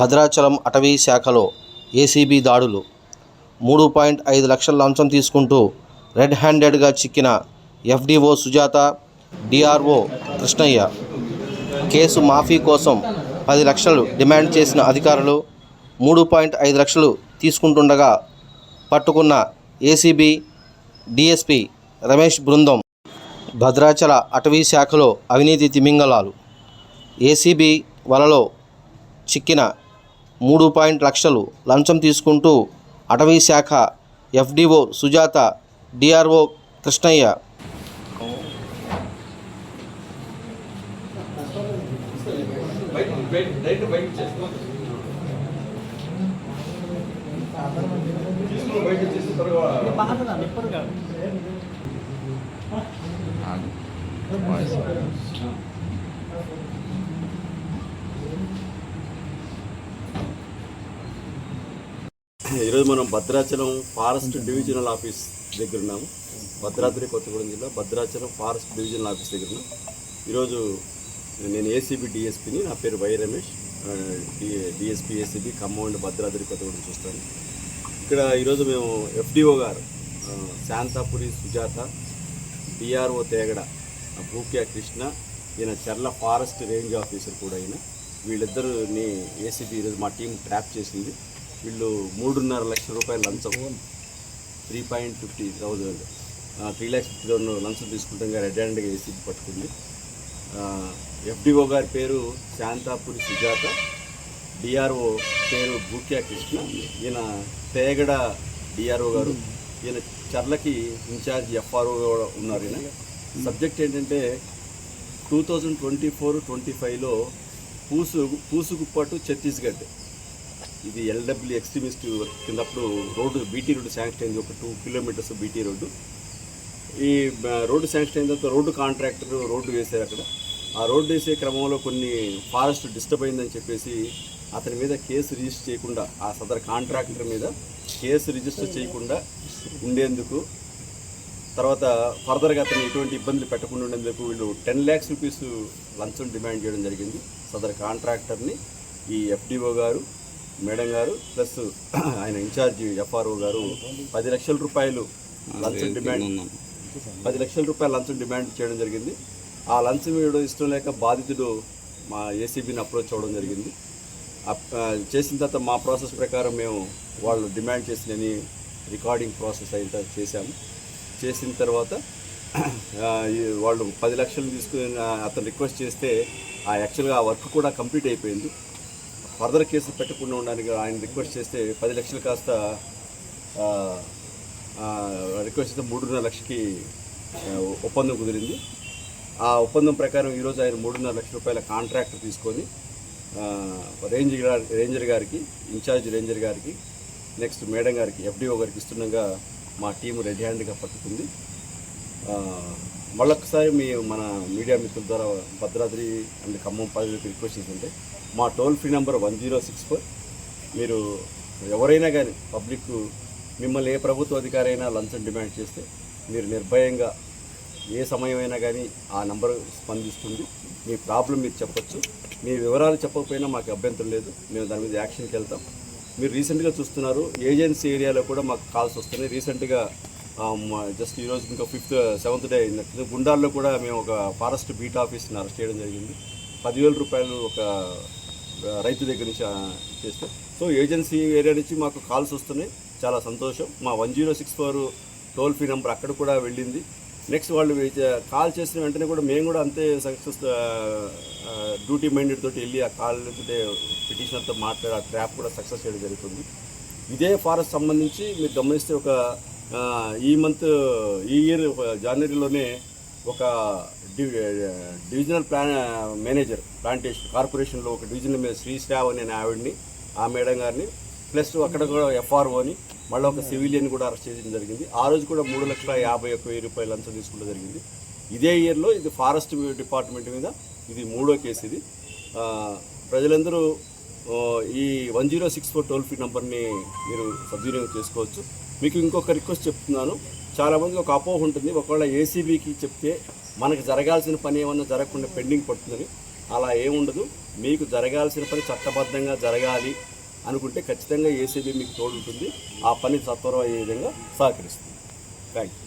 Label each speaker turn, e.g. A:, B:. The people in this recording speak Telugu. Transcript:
A: భద్రాచలం అటవీ శాఖలో ఏసీబీ దాడులు. 3.5 లక్షల లంచం తీసుకుంటూ రెడ్ హ్యాండెడ్గా చిక్కిన FDO Sujatha, DRO Krishnaiah. Case మాఫీ కోసం 10 లక్షలు డిమాండ్ చేసిన అధికారులు 3.5 లక్షలు తీసుకుంటుండగా పట్టుకున్న ఏసీబీ డీఎస్పీ రమేష్ బృందం. భద్రాచల అటవీ శాఖలో అవినీతి తిమింగలాలు. ఏసీబీ వలలో చిక్కిన 3 లక్షలు లంచం తీసుకుంటూ అటవీ శాఖ ఎఫ్డీఓ సుజాత, డిఆర్ఓ కృష్ణయ్య.
B: ఈరోజు మనం భద్రాచలం ఫారెస్ట్ డివిజనల్ ఆఫీస్ దగ్గర ఉన్నాము. భద్రాద్రి కొత్తగూడెం జిల్లా భద్రాచలం ఫారెస్ట్ డివిజనల్ ఆఫీస్ దగ్గర ఉన్నాం. ఈరోజు నేను ఏసీబీ డిఎస్పీని, నా పేరు Y Ramesh, DSP ACB Khammam and Bhadradri Kothagudem చూస్తాను. ఇక్కడ ఈరోజు మేము ఎఫ్డీఓ గారు శాంతాపురి సుజాత, డిఆర్ఓ తేగడ భూక్యా కృష్ణ, ఈయన చర్ల ఫారెస్ట్ రేంజ్ ఆఫీసర్ కూడా అయిన వీళ్ళిద్దరిని ఏసీబీ ఈరోజు మా టీం ట్రాప్ చేసింది. వీళ్ళు 3.5 లక్షల రూపాయల లంచం, 3,50,000 లంచం తీసుకుంటాం రెడ్ హ్యాండ్గా ఏసీబీ పట్టుకుంది. ఎఫ్డీఓ గారి పేరు శాంతాపురి సుజాత, డిఆర్ఓ పేరు భూక్యా కృష్ణ, ఈయన తేగడ డిఆర్ఓ గారు, ఈయన చర్లకి ఇన్ఛార్జ్ ఎఫ్ఆర్ఓ ఉన్నారు. ఈయన సబ్జెక్ట్ ఏంటంటే 2024-25లో పూసుగుప్పటు ఛత్తీస్గఢ్, ఇది ఎల్డబ్ల్యూ ఎక్స్ట్రీమిస్ట్ కిందప్పుడు రోడ్డు బీటీ రోడ్డు శాంక్షన్ అయింది. ఒక 2 కిలోమీటర్స్ బీటీ రోడ్డు. ఈ రోడ్డు శాంక్షన్ అయిన తర్వాత రోడ్డు కాంట్రాక్టర్ రోడ్డు వేశారు. అక్కడ ఆ రోడ్డు వేసే క్రమంలో కొన్ని ఫారెస్ట్ డిస్టర్బ్ అయిందని చెప్పేసి అతని మీద కేసు రిజిస్టర్ చేయకుండా, ఆ సదర్ కాంట్రాక్టర్ మీద కేసు రిజిస్టర్ చేయకుండా ఉండేందుకు, తర్వాత ఫర్దర్గా అతను ఎటువంటి ఇబ్బందులు పెట్టకుండా ఉండేందుకు వీళ్ళు 10 lakhs రూపీస్ లంచం డిమాండ్ చేయడం జరిగింది. సదర్ కాంట్రాక్టర్ని ఈ ఎఫ్డీఓ గారు, మేడం గారు ప్లస్ ఆయన ఇన్ఛార్జ్ ఎఫ్ఆర్ఓ గారు 10 లక్షల రూపాయలు లంచం డిమాండ్ 10 లక్షల రూపాయల లంచం డిమాండ్ చేయడం జరిగింది. ఆ లంచం ఇవ్వడం ఇష్టం లేక బాధితుడు మా ఏసీబీని అప్రోచ్ అవ్వడం జరిగింది. చేసిన తర్వాత మా ప్రాసెస్ ప్రకారం మేము వాళ్ళు డిమాండ్ చేసినని రికార్డింగ్ ప్రాసెస్ అయితే చేశాము. చేసిన తర్వాత వాళ్ళు 10 లక్షలు తీసుకుని అతను రిక్వెస్ట్ చేస్తే యాక్చువల్గా ఆ వర్క్ కూడా కంప్లీట్ అయిపోయింది. ఫర్దర్ కేసులు పెట్టకుండా ఉండడానికి ఆయన రిక్వెస్ట్ చేస్తే 10 లక్షలు కాస్త రిక్వెస్ట్ చేస్తే 3.5 లక్షకి ఒప్పందం కుదిరింది. ఆ ఒప్పందం ప్రకారం ఈరోజు ఆయన 3.5 లక్షల రూపాయల కాంట్రాక్ట్ తీసుకొని రేంజర్ గారికి, ఇన్ఛార్జ్ రేంజర్ గారికి, నెక్స్ట్ మేడం గారికి, ఎఫ్డీఓ గారికి ఇస్తుండగా మా టీం రెడ్ హ్యాండ్గా పట్టుకుంది. మళ్ళొకసారి మన మీడియా మిత్రుల ద్వారా భద్రాద్రి అండ్ ఖమ్మం ప్రజలకు రిక్వెస్ట్ చేస్తుంటే మా టోల్ ఫ్రీ నెంబర్ 1064. మీరు ఎవరైనా కానీ పబ్లిక్ మిమ్మల్ని ఏ ప్రభుత్వ అధికారి అయినా లంచం డిమాండ్ చేస్తే మీరు నిర్భయంగా ఏ సమయమైనా కానీ ఆ నెంబర్ స్పందిస్తుంది. మీ ప్రాబ్లం మీరు చెప్పచ్చు. మీ వివరాలు చెప్పకపోయినా మాకు అభ్యంతరం లేదు, మేము దాని మీద యాక్షన్కి వెళ్తాం. మీరు రీసెంట్గా చూస్తున్నారు ఏజెన్సీ ఏరియాలో కూడా మాకు కాల్స్ వస్తున్నాయి. రీసెంట్గా జస్ట్ ఈరోజు ఇంకా 5th 7th డే అయినట్టు గుండాల్లో కూడా మేము ఒక ఫారెస్ట్ బీట్ ఆఫీస్ని అరెస్ట్ చేయడం జరిగింది. 10,000 రూపాయలు ఒక రైతు దగ్గర నుంచి చేస్తే, సో ఏజెన్సీ ఏరియా నుంచి మాకు కాల్స్ వస్తున్నాయి. చాలా సంతోషం. మా 1064 టోల్ ఫ్రీ నెంబర్ అక్కడ కూడా వెళ్ళింది. నెక్స్ట్ వాళ్ళు కాల్ చేసిన వెంటనే కూడా మేము కూడా అంతే సక్సెస్ డ్యూటీ మైండెడ్ తోటి వెళ్ళి ఆ కాల్ పిటిషనర్తో మాట్లాడి ఆ ట్రాప్ కూడా సక్సెస్ చేయడం జరుగుతుంది. ఇదే ఫారెస్ట్ సంబంధించి మీరు గమనిస్తే ఒక ఈ ఇయర్ జనవరిలోనే ఒక డివిజనల్ మేనేజర్ ప్లాంటేషన్ కార్పొరేషన్లో ఒక డివిజనల్ మీద శ్రీశ్రావ్ అనే ఆవిడ్ని, ఆ మేడం గారిని, ప్లస్ అక్కడ కూడా ఎఫ్ఆర్ఓని, మళ్ళీ ఒక సివిలియన్ కూడా అరెస్ట్ చేయడం జరిగింది. ఆ రోజు కూడా 3,51,000 రూపాయలు లంచం తీసుకోవడం జరిగింది. ఇదే ఇయర్లో ఇది ఫారెస్ట్ డిపార్ట్మెంట్ మీద ఇది 3వ కేసు. ఇది ప్రజలందరూ ఈ 1064 టోల్ ఫ్రీ నెంబర్ని మీరు సద్వినియోగం చేసుకోవచ్చు. మీకు ఇంకొక రిక్వెస్ట్ చెప్తున్నాను. చాలామందికి ఒక అపోహ ఉంటుంది, ఒకవేళ ఏసీబీకి చెప్తే మనకు జరగాల్సిన పని ఏమన్నా జరగకుండా పెండింగ్ పడుతుందని. అలా ఏముండదు. మీకు జరగాల్సిన పని చట్టబద్ధంగా జరగాలి అనుకుంటే ఖచ్చితంగా ఏసీబీ మీకు తోడుంటుంది. ఆ పని సత్వరం అయ్యే విధంగా సహకరిస్తుంది. Thank you.